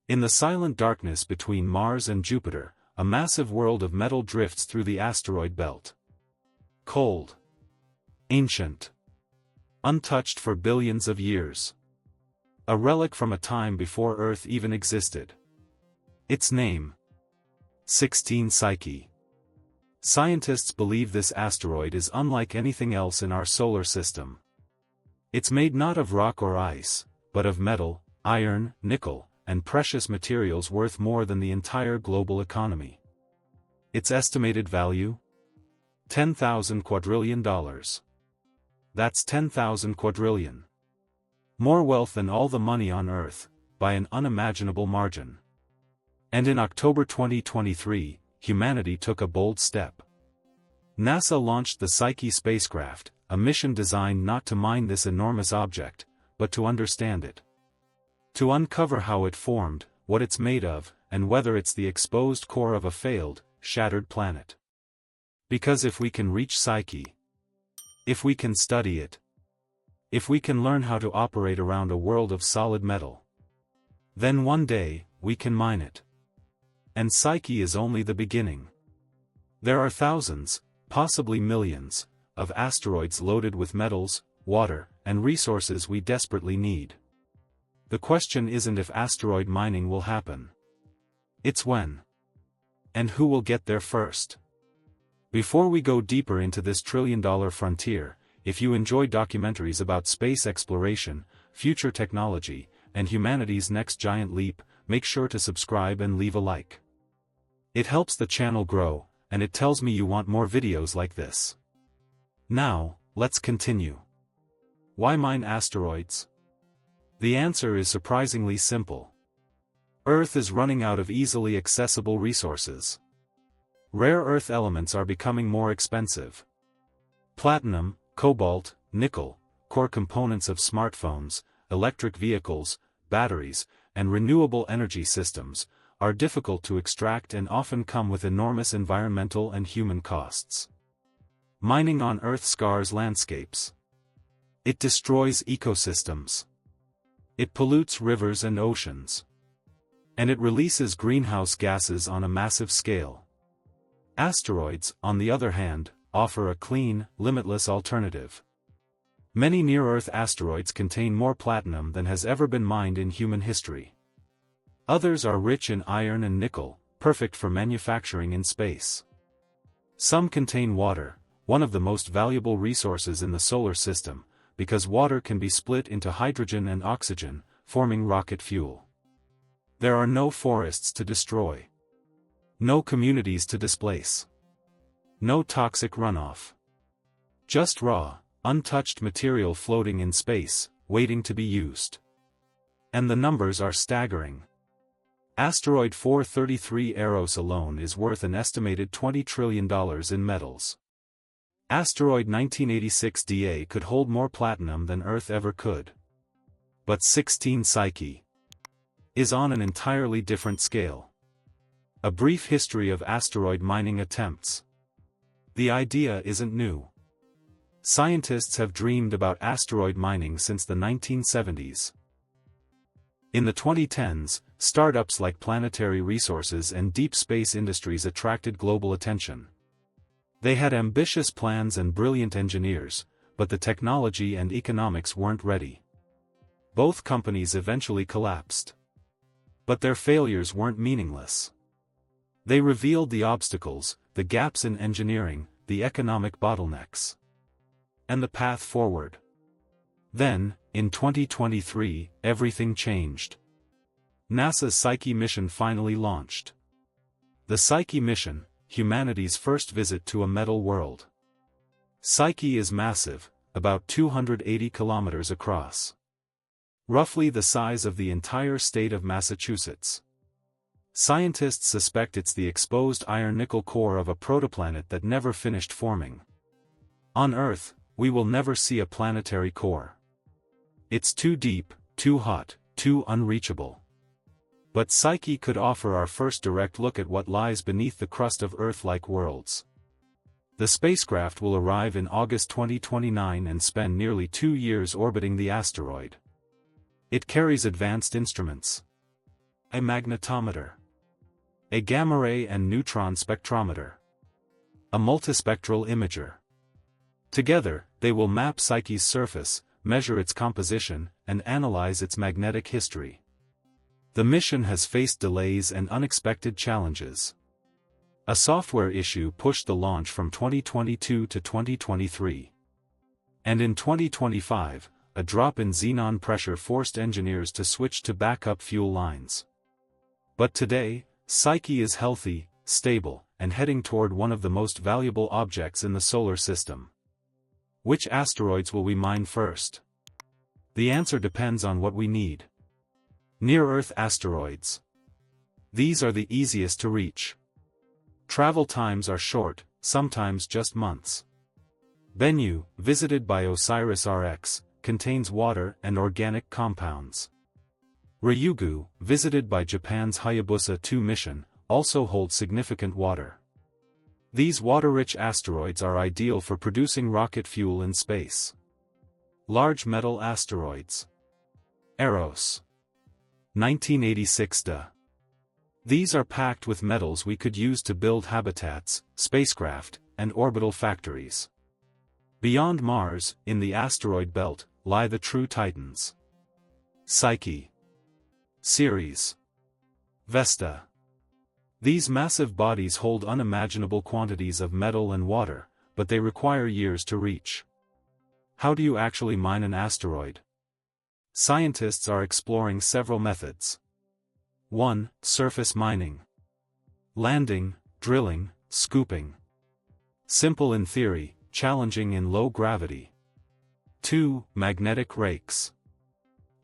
In the silent darkness between Mars and Jupiter, a massive world of metal drifts through the asteroid belt. Cold. Ancient. Untouched for billions of years. A relic from a time before Earth even existed. Its name: 16 Psyche. Scientists believe this asteroid is unlike anything else in our solar system. It's made not of rock or ice, but of metal, iron, nickel, and precious materials worth more than the entire global economy. Its estimated value? $10,000 quadrillion. That's 10,000 quadrillion. More wealth than all the money on Earth, by an unimaginable margin. And in October 2023, humanity took a bold step. NASA launched the Psyche spacecraft, a mission designed not to mine this enormous object, but to understand it. To uncover how it formed, what it's made of, and whether it's the exposed core of a failed, shattered planet. Because if we can reach Psyche, if we can study it, if we can learn how to operate around a world of solid metal, then one day, we can mine it. And Psyche is only the beginning. There are thousands, possibly millions, of asteroids loaded with metals, water, and resources we desperately need. The question isn't if asteroid mining will happen. It's when. And who will get there first? Before we go deeper into this trillion-dollar frontier, if you enjoy documentaries about space exploration, future technology, and humanity's next giant leap, make sure to subscribe and leave a like. It helps the channel grow, and it tells me you want more videos like this. Now, let's continue. Why mine asteroids? The answer is surprisingly simple. Earth is running out of easily accessible resources. Rare earth elements are becoming more expensive. Platinum, cobalt, nickel, core components of smartphones, electric vehicles, batteries, and renewable energy systems, are difficult to extract and often come with enormous environmental and human costs. Mining on Earth scars landscapes. It destroys ecosystems. It pollutes rivers and oceans. And it releases greenhouse gases on a massive scale. Asteroids, on the other hand, offer a clean, limitless alternative. Many near-Earth asteroids contain more platinum than has ever been mined in human history. Others are rich in iron and nickel, perfect for manufacturing in space. Some contain water, one of the most valuable resources in the solar system, because water can be split into hydrogen and oxygen, forming rocket fuel. There are no forests to destroy. No communities to displace. No toxic runoff. Just raw, untouched material floating in space, waiting to be used. And the numbers are staggering. Asteroid 433 Eros alone is worth an estimated $20 trillion in metals. Asteroid 1986 DA could hold more platinum than Earth ever could. But 16 Psyche is on an entirely different scale. A brief history of asteroid mining attempts. The idea isn't new. Scientists have dreamed about asteroid mining since the 1970s. In the 2010s, startups like Planetary Resources and Deep Space Industries attracted global attention. They had ambitious plans and brilliant engineers, but the technology and economics weren't ready. Both companies eventually collapsed. But their failures weren't meaningless. They revealed the obstacles, the gaps in engineering, the economic bottlenecks, and the path forward. Then, in 2023, everything changed. NASA's Psyche mission finally launched. The Psyche mission, humanity's first visit to a metal world. Psyche is massive, about 280 kilometers across. Roughly the size of the entire state of Massachusetts. Scientists suspect it's the exposed iron-nickel core of a protoplanet that never finished forming. On Earth, we will never see a planetary core. It's too deep, too hot, too unreachable. But Psyche could offer our first direct look at what lies beneath the crust of Earth-like worlds. The spacecraft will arrive in August 2029 and spend nearly 2 years orbiting the asteroid. It carries advanced instruments. a magnetometer, a gamma-ray and neutron spectrometer, a multispectral imager. Together, they will map Psyche's surface, measure its composition, and analyze its magnetic history. The mission has faced delays and unexpected challenges. A software issue pushed the launch from 2022 to 2023. And in 2025, a drop in xenon pressure forced engineers to switch to backup fuel lines. But today, Psyche is healthy, stable, and heading toward one of the most valuable objects in the solar system. Which asteroids will we mine first? The answer depends on what we need. Near-Earth asteroids. These are the easiest to reach. Travel times are short, sometimes just months. Bennu, visited by OSIRIS-RX, contains water and organic compounds. Ryugu, visited by Japan's Hayabusa 2 mission, also holds significant water. These water-rich asteroids are ideal for producing rocket fuel in space. Large metal asteroids. Eros. 1986 DA. These are packed with metals we could use to build habitats, spacecraft, and orbital factories. Beyond Mars, in the asteroid belt, lie the true titans. Psyche. Ceres. Vesta. These massive bodies hold unimaginable quantities of metal and water, but they require years to reach. How do you actually mine an asteroid? Scientists are exploring several methods. 1. Surface mining. Landing, drilling, scooping. Simple in theory, challenging in low gravity. 2. Magnetic rakes.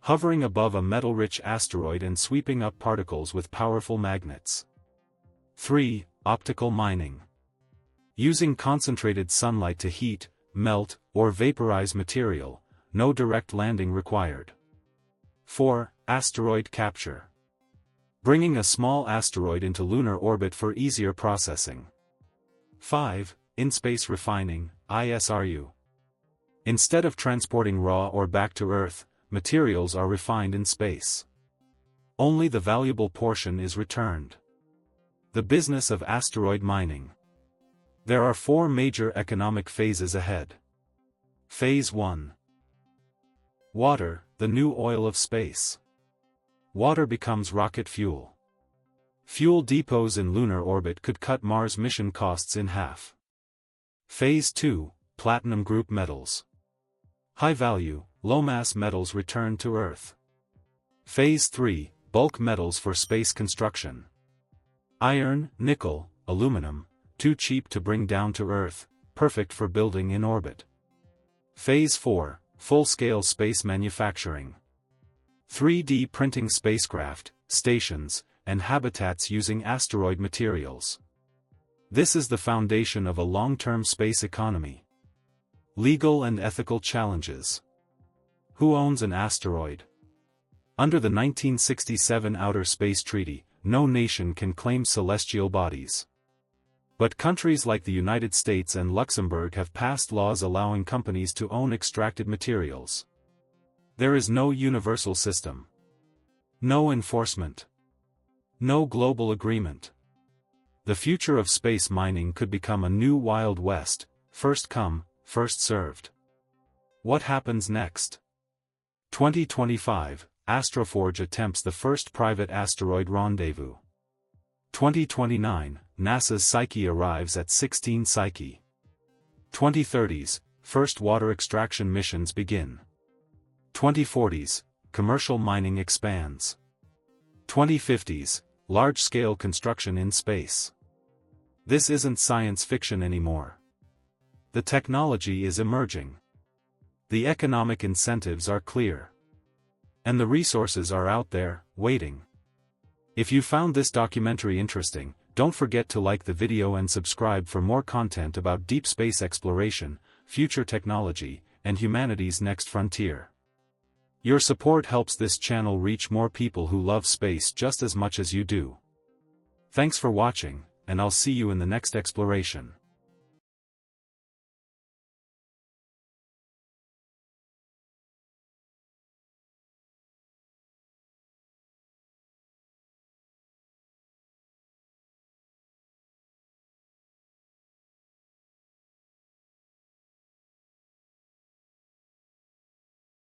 Hovering above a metal-rich asteroid and sweeping up particles with powerful magnets. 3. Optical mining. Using concentrated sunlight to heat, melt, or vaporize material, no direct landing required. 4. Asteroid capture. Bringing a small asteroid into lunar orbit for easier processing. 5. In-space refining, ISRU. Instead of transporting raw or back to Earth, materials are refined in space. Only the valuable portion is returned. The business of asteroid mining. There are 4 major economic phases ahead. Phase 1. Water, the new oil of space. Water becomes rocket fuel. Fuel depots in lunar orbit could cut Mars mission costs in half. Phase 2, Platinum group metals. High-value, low-mass metals return to Earth. Phase 3, bulk metals for space construction. Iron, nickel, aluminum, too cheap to bring down to Earth, perfect for building in orbit. Phase 4, full-scale space manufacturing. 3D printing spacecraft, stations, and habitats using asteroid materials. This is the foundation of a long-term space economy. Legal and ethical challenges. Who owns an asteroid? Under the 1967 Outer Space Treaty, no nation can claim celestial bodies. But countries like the United States and Luxembourg have passed laws allowing companies to own extracted materials. There is no universal system. No enforcement. No global agreement. The future of space mining could become a new Wild West, first come, first served. What happens next? 2025, Astroforge attempts the first private asteroid rendezvous. 2029, NASA's Psyche arrives at 16 Psyche. 2030s, first water extraction missions begin. 2040s, commercial mining expands. 2050s, large-scale construction in space. This isn't science fiction anymore. The technology is emerging. The economic incentives are clear. And the resources are out there, waiting. If you found this documentary interesting, don't forget to like the video and subscribe for more content about deep space exploration, future technology, and humanity's next frontier. Your support helps this channel reach more people who love space just as much as you do. Thanks for watching, and I'll see you in the next exploration.